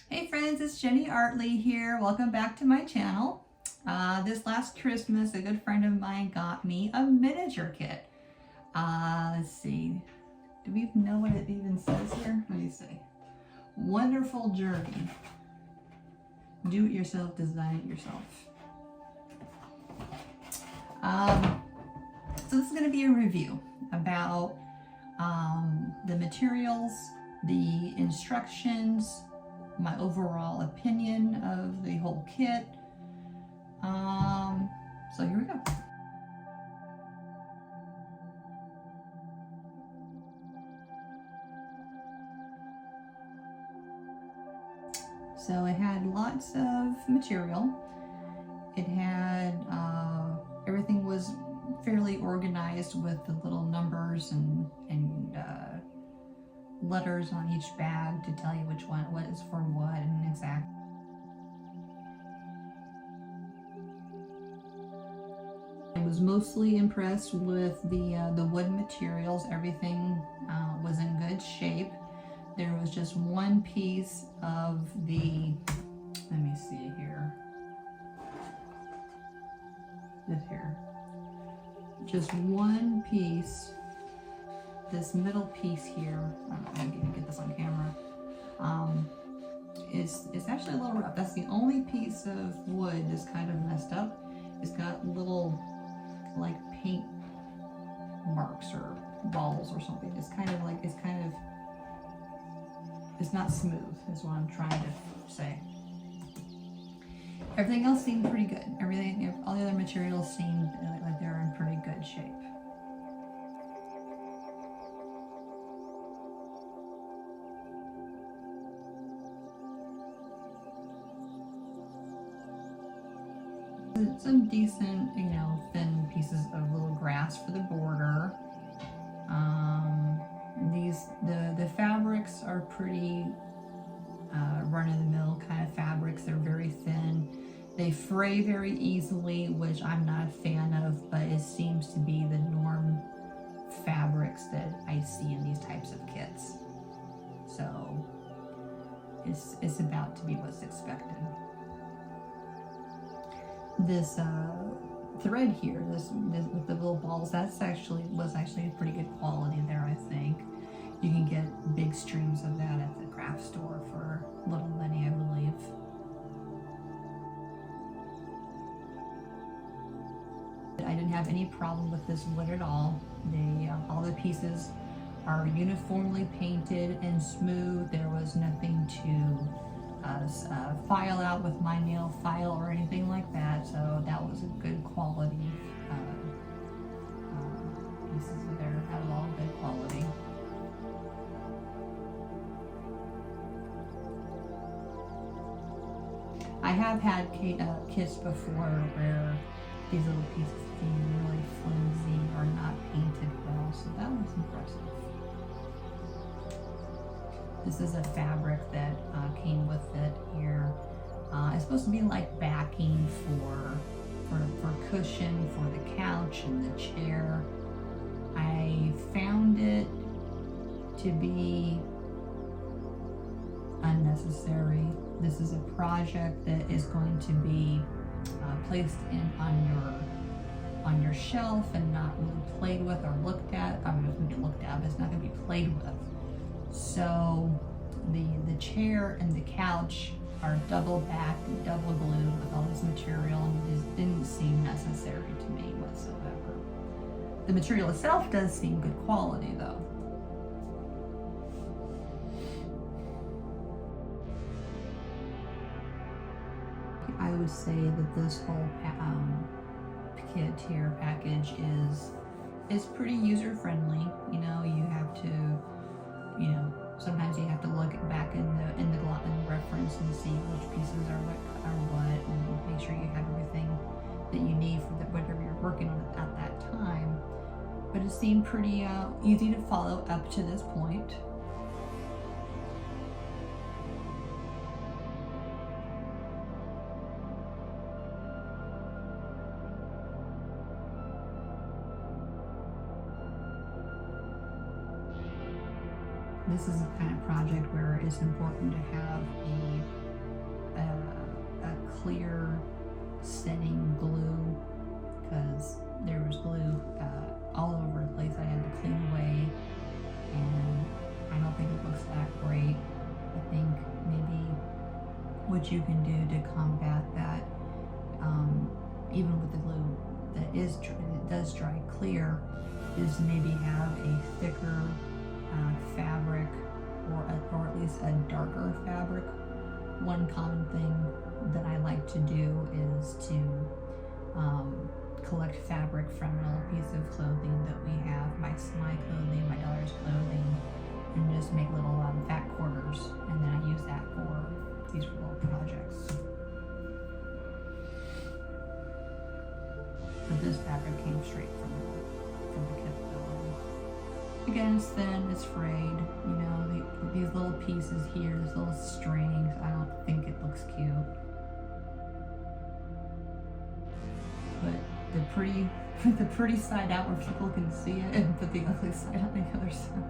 Hey friends, it's Jenny Artley here. Welcome back to my channel. This last Christmas, a good friend of mine got me a miniature kit. Let's see. Do we know what it even says here? Let me see. Wonderful journey. Do it yourself, design it yourself. So this is going to be a review about the materials, the instructions, my overall opinion of the whole kit. So here we go. So it had lots of material. It had, everything was fairly organized with the little numbers and letters on each bag to tell you which one, what is for what, and exact. I was mostly impressed with the wood materials. Everything was in good shape. There was just one piece of the, let me see here, this here, just one piece, this middle piece here, I don't know if I can get this on camera, is actually a little rough. That's the only piece of wood that's kind of messed up. It's got little like paint marks or balls or something. It's kind of like, it's not smooth is what I'm trying to say. Everything else seemed pretty good. All the other materials seemed like they're in pretty good shape. Some decent, thin pieces of little grass for the border. The fabrics are pretty run-of-the-mill kind of fabrics. They're very thin. They fray very easily, which I'm not a fan of, but it seems to be the norm fabrics that I see in these types of kits. So it's about to be what's expected. This thread here, this with the little balls, was actually pretty good quality there, I think. You can get big streams of that at the craft store for little money, I believe. I didn't have any problem with this wood at all. All the pieces are uniformly painted and smooth. There was nothing to file out with my nail file or anything like that, so that was a good quality pieces of there. Had all good quality. I have had kits before where these little pieces seem really flimsy or not painted well, so that was impressive. This is a fabric that came with it here. It's supposed to be like backing for cushion for the couch and the chair. I found it to be unnecessary. This is a project that is going to be placed on your shelf and not really played with or looked at. I mean, it's going to be looked at, but it's not going to be played with. So the chair and the couch are double backed and double glued with all this material, and it just didn't seem necessary to me whatsoever. The material itself does seem good quality though. I would say that this whole kit here, package, is pretty user friendly. You have to, sometimes you have to look back in the reference and see which pieces are what, and make sure you have everything that you need for whatever you're working on at that time. But it seemed pretty easy to follow up to this point. This is a kind of project where it's important to have a clear setting glue, because there was glue all over the place I had to clean away, and I don't think it looks that great. I think maybe what you can do to combat that, even with the glue that does dry clear, is maybe have a thicker fabric, or at least a darker fabric. One common thing that I like to do is to collect fabric from an old piece of clothing that we have, my clothing, my daughter's clothing, and just make little fat quarters, and then I use that for these little projects. But this fabric came straight from the kit though. Again, it's thin, it's frayed, you know, these little pieces here, these little strings, I don't think it looks cute. Put the pretty side out where people can see it, and put the ugly side on the other side.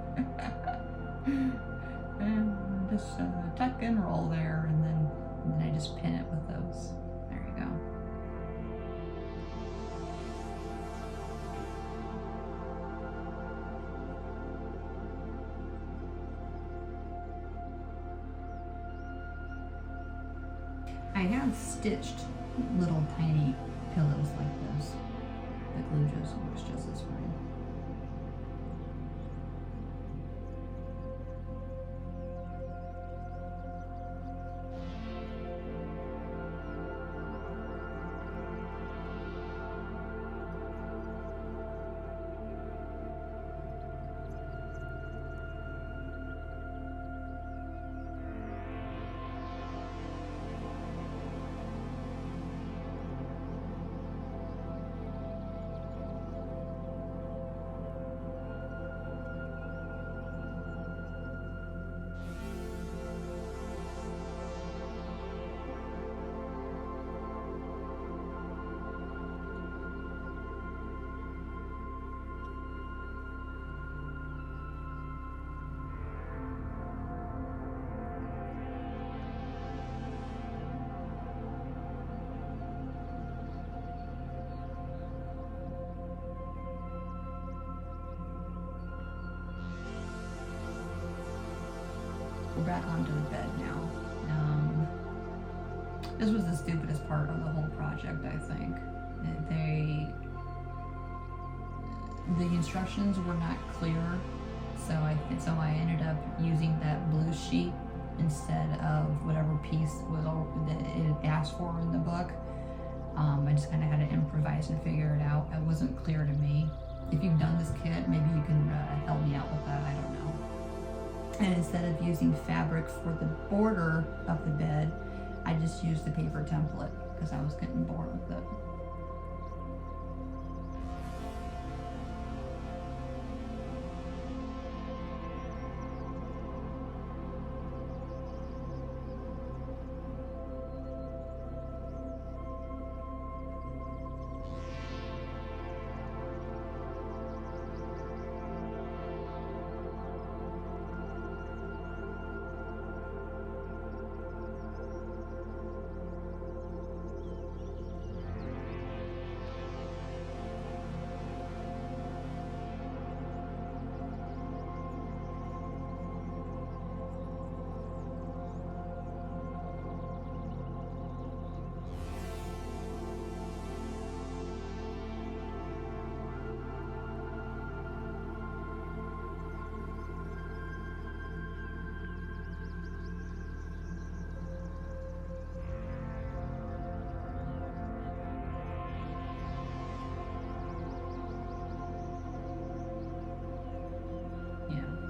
And just tuck and roll there, and then I just pin it with those. There you go. I have stitched little tiny pillows like this. The glue just works just as fine. We're back onto the bed now. This was the stupidest part of the whole project, I think. The instructions were not clear, so I ended up using that blue sheet instead of whatever piece that it asked for in the book. I just kind of had to improvise and figure it out. It wasn't clear to me. If you've done this kit, maybe you can help me out with that. I don't know. And instead of using fabric for the border of the bed, I just used the paper template because I was getting bored with it.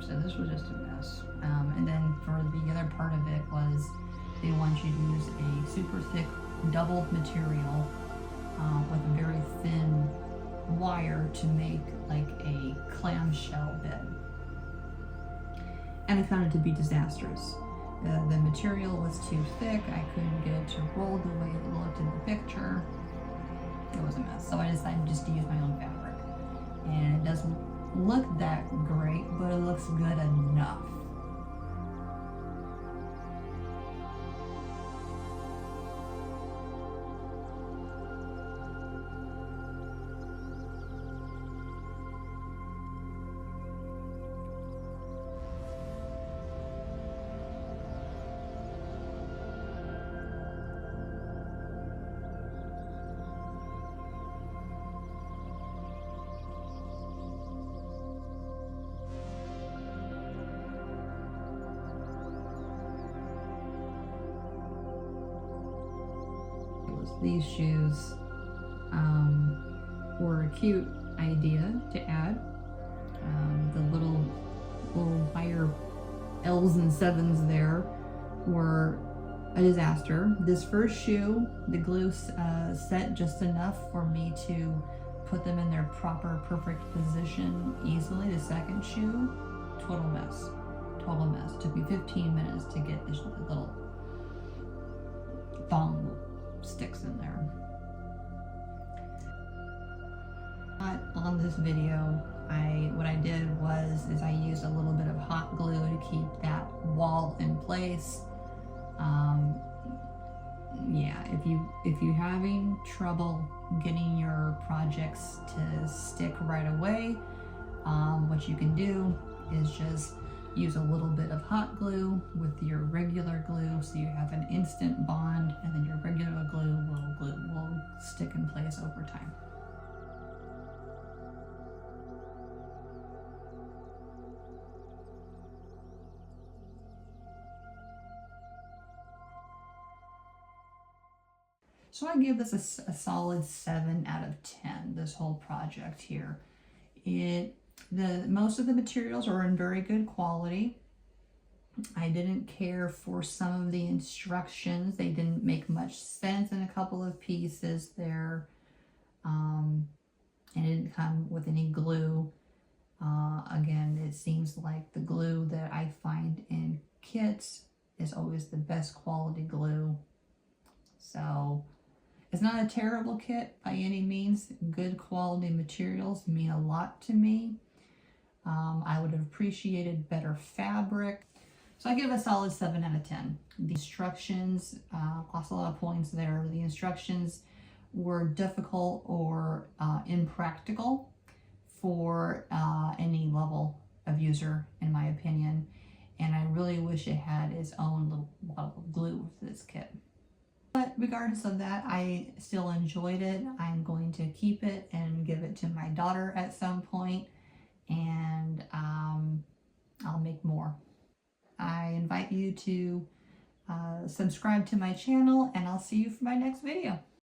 So this was just a mess. And then for the other part of it was they want you to use a super thick doubled material with a very thin wire to make like a clamshell bed. And I found it to be disastrous. The material was too thick. I couldn't get it to roll the way it looked in the picture. It was a mess. So I decided just to use my own fabric. And it doesn't look that great, but it looks good enough. These shoes were a cute idea to add. The little higher L's and 7s there were a disaster. This first shoe, the glue set just enough for me to put them in their proper, perfect position easily. The second shoe, total mess. Total mess. It took me 15 minutes to get this little thong sticks in there. On this video, what I did is I used a little bit of hot glue to keep that wall in place. Yeah, if you're having trouble getting your projects to stick right away, what you can do is just use a little bit of hot glue with your regular glue, so you have an instant bond, and then your regular glue will stick in place over time. So I give this a solid 7 out of 10, this whole project here. Most of the materials are in very good quality. I didn't care for some of the instructions. They didn't make much sense in a couple of pieces there. And it didn't come with any glue. Again, it seems like the glue that I find in kits is always the best quality glue. So it's not a terrible kit by any means. Good quality materials mean a lot to me. I would have appreciated better fabric. So I give a solid 7 out of 10. The instructions, lost a lot of points there. The instructions were difficult or impractical for any level of user, in my opinion. And I really wish it had its own little bottle of glue for this kit. But regardless of that, I still enjoyed it. I'm going to keep it and give it to my daughter at some point, and I'll make more. I invite you to subscribe to my channel, and I'll see you for my next video.